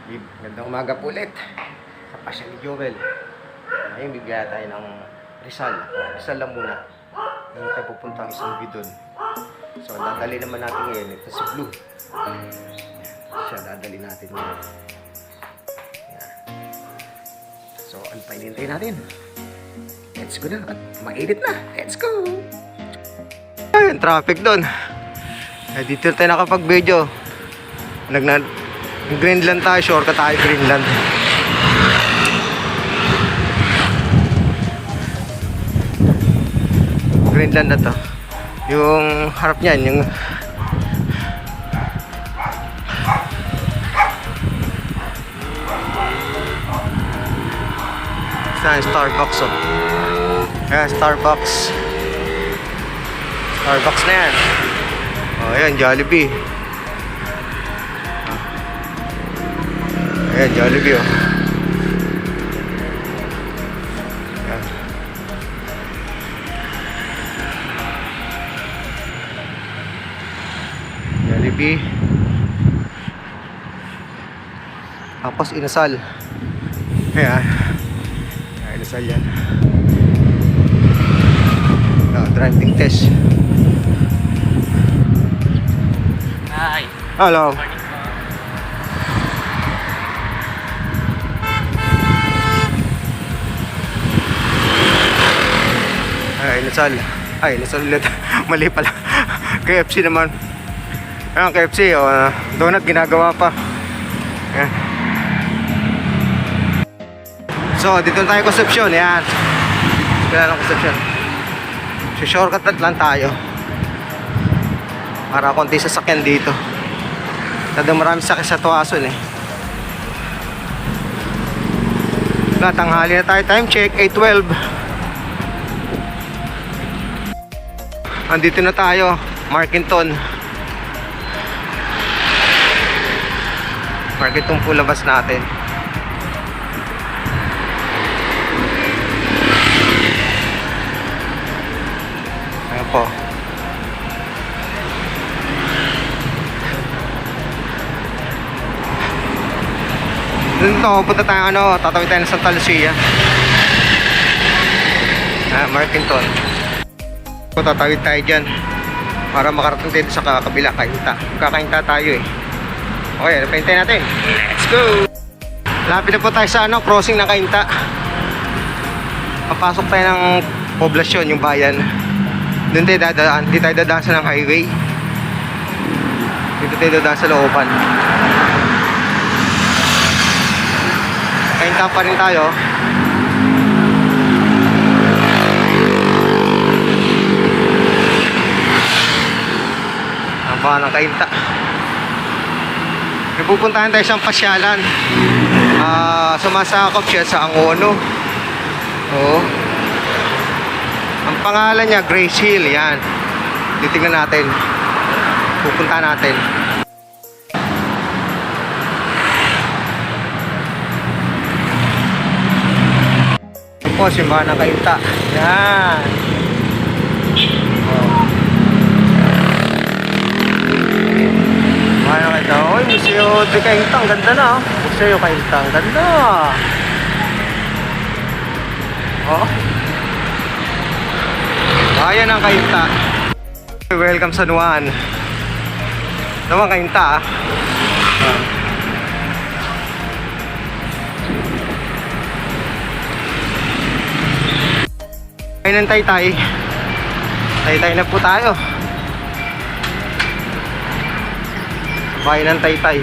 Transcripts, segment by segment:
Gandang umaga po ulit sa pasya ni Joel. Ngayon bibigyan tayo ng Rizal. Rizal lang muna. Ngayon tayo pupunta ang isang bidon. So dadali naman natin ngayon. Ito si Blue. Siya dadali natin ngayon. Yan. So ano pa hinihintay natin? Let's go na. At mainit na. Let's go! Ayun, traffic doon. Dito tayo nakapag-video. Greenland tayo, shortcut tayo Greenland. Greenland na to. Yung harap niyan, yung saan Starbucks oh. Ayan, Starbucks. Starbucks na yan. Oh, ayan, Jollibee. Ayan, Jollibee oh. Ayan. Jollibee. Tapos inasal. Ayan. Inasal yan. Driving test. Hi. Hello. Morning po. Inasal. Inasal ulit. Mali pala. KFC naman. Ayan, KFC. Donut ginagawa pa. Ayan. So, dito tayo Concepcion. Ayan. Kailan ng Concepcion. So, shortcut lang tayo. Para konti sasakyan dito. Tadang marami sakit sa Tuason eh. Tanghali na tayo. Time check. 8:12. Andito na tayo, Markinton. Markinton po labas natin. Ayan po. Dito, punta tayo tatawid tayo ng Santa Lucia. Markinton. Tatawid tayo dyan para makarating tayo sa kabila, Kainta. Kakainta tayo eh. Okay, napahintay natin. Let's go! Lapit na po tayo sa crossing ng Kainta. Papasok tayo ng poblasyon, yung bayan. Doon tayo dadaan. Hindi tayo dadaan sa ng highway. Dito tayo dadaan sa looban. Kainta pa rin tayo. Ng Kainta. Pupuntahan tayo sa pasyalan. Sumasakop siya sa Angono. Oo. Ang pangalan niya Grace Hill. Yan. Titingnan natin. Pupuntahan natin. Ito po, simbahan ng Kainta. Yan. Ano ka daw? Oy, Museo de Cainta, ang ganda na. Museo Cainta, ang ganda. Oh. Ayan ang Cainta. Welcome San Juan. Naman Cainta. Ayun ang Taytay. Taytay na po tayo. Bayan ng Taytay.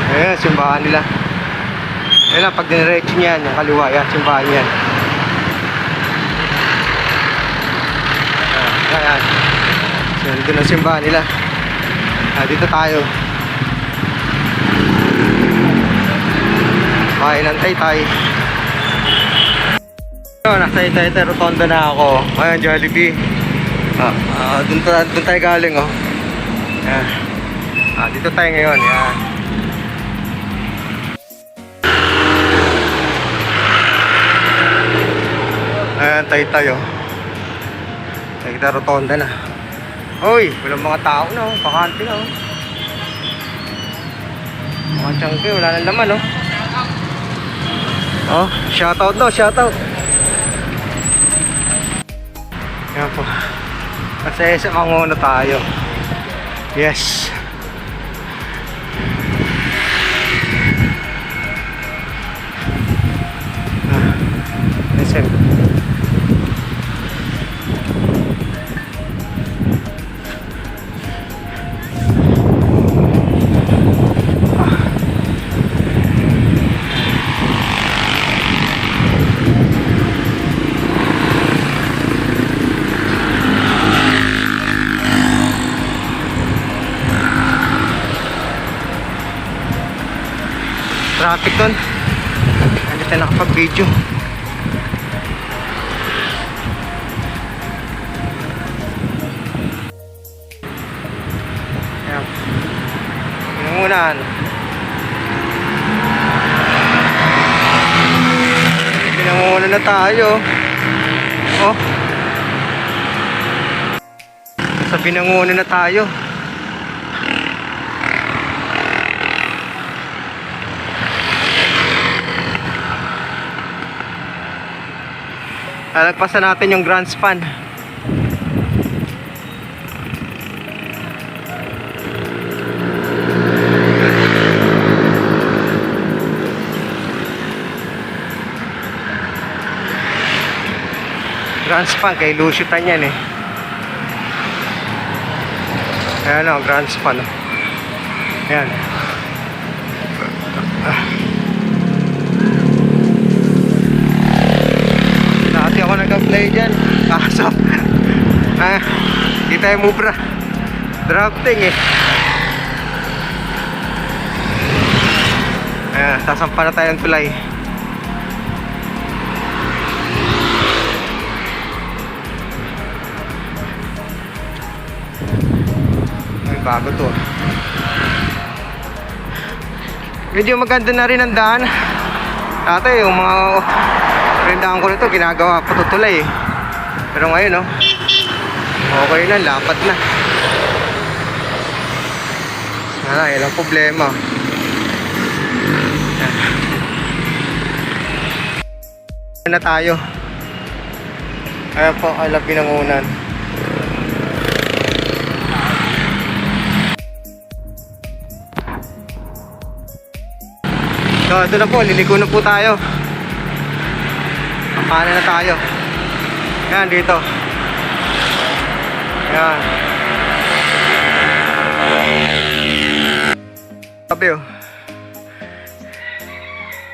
Ayan, simbahan nila. Ayan lang, pag diniretso niyan, yung kaliwa, yan, simbahan yan. Ayan. So, dito na simbahan nila. Dito tayo. Bayan ng Taytay. Nasa Taytay Rotonda na ako. Ayan, Jollibee. Doon tayo galing oh. Ayan. Dito tayo ngayon. Ayan. Ayan, Taytay oh. Nakita rotonda na. Hoy, walang mga tao na, oh. Bakante na, oh. Mga tiyangke, wala nang laman, oh. Oh, shoutout daw, shoutout. Yan po. Kasi sa Manguna tayo. Yes. Listen. Traffic doon. Hindi tayo nakapag-video. Ayan. Pinangunan. Pinangunan na tayo. Oh. Sa pinangunan na tayo. Nagpasan natin yung grand span. Grand span kay Lucitan yan eh. Ayan o, grand span. Ayan. Dati ako nag-play dyan. Kaso di tayo mubra. Drafting eh. Ayan, sasampa na tayo ng tulay. Ay, bago to. Medyo maganda na rin ang daan. Dati yung mga rindahan ko nito ginagawa patutulay eh. Pero ngayon okay na, lapat na. Yan ang problema. Yan na tayo. Ayan po, alap Pinangunan. So ito na po, liliko na po tayo. Paano na tayo? Yan, dito. Yan. Sabi oh.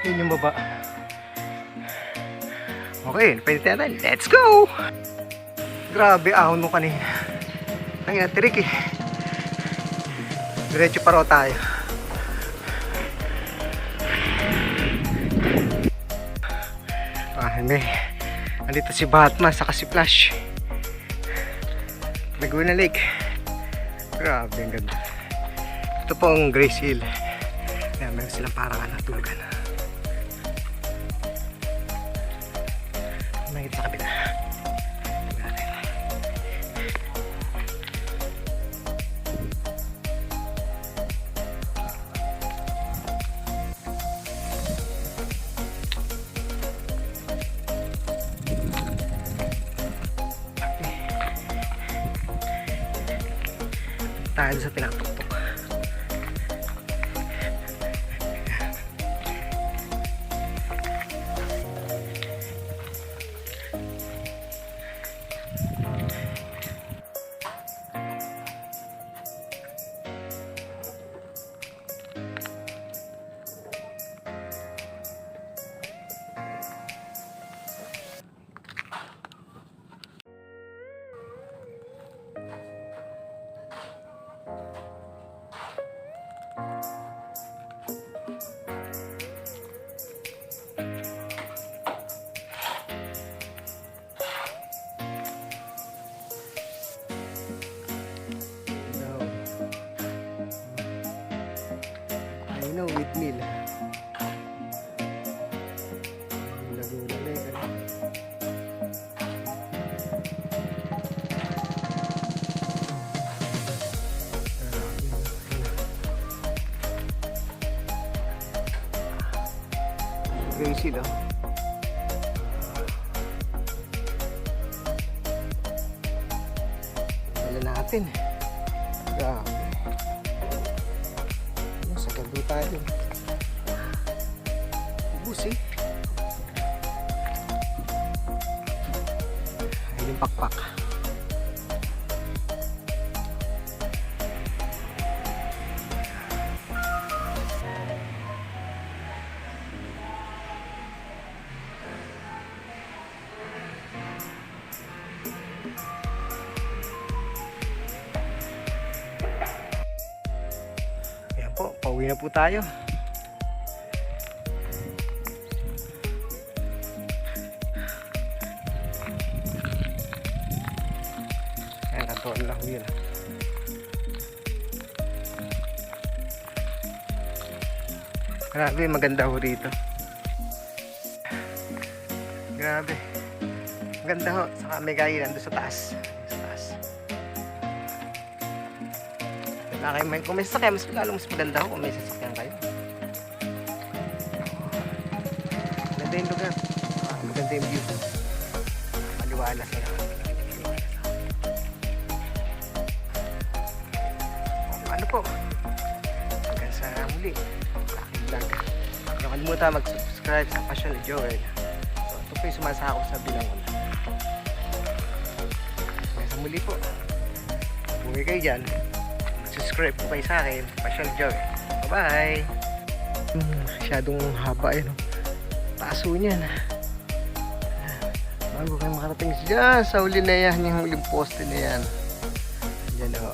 Yun yung baba. Okay, pwede natin. Let's go! Grabe, ahon mo kanina. Ang inatirik eh. Diretso pa raw tayo. Hindi. Andito si Batman saka si Flash. Laguna Lake. Grabe, ang ganda. Ito po ang Grace Hill. Ayan, meron silang parang tulugan. Mahigit sa kabila. Tayo sa pinatuktok. Windmill. Laguna Lake. Crazy, no? Wala natin. Grabe. Ano, sa gabi tayo. Ubus eh. Ayun yung pakpak. Ayan po, pauwi na po tayo. Ayan, nandoon lang yun. Grabe, maganda ho rito. Grabe. Maganda ho. Saka may kainan doon sa taas. Sa taas. Kung may sasakyan, mas lalong mas maganda ho kung may sasakyan kayo. Maganda yung lugar. Maganda yung view. Maliwalas na lang. Ano po? Hanggang sa muli. Aking vlog. Huwag kalimutan mag-subscribe sa Passion ni Joel. So, ito po yung sumasakop sa bilangon. Hanggang sa muli po. Buhay kayo dyan. Subscribe po kayo sa akin. Passion Joel. Bye-bye! Masyadong haba yun. Taso niyan. Bago kayo makarating dyan sa huli na yan. Yung huling poste na yan. Dyan o.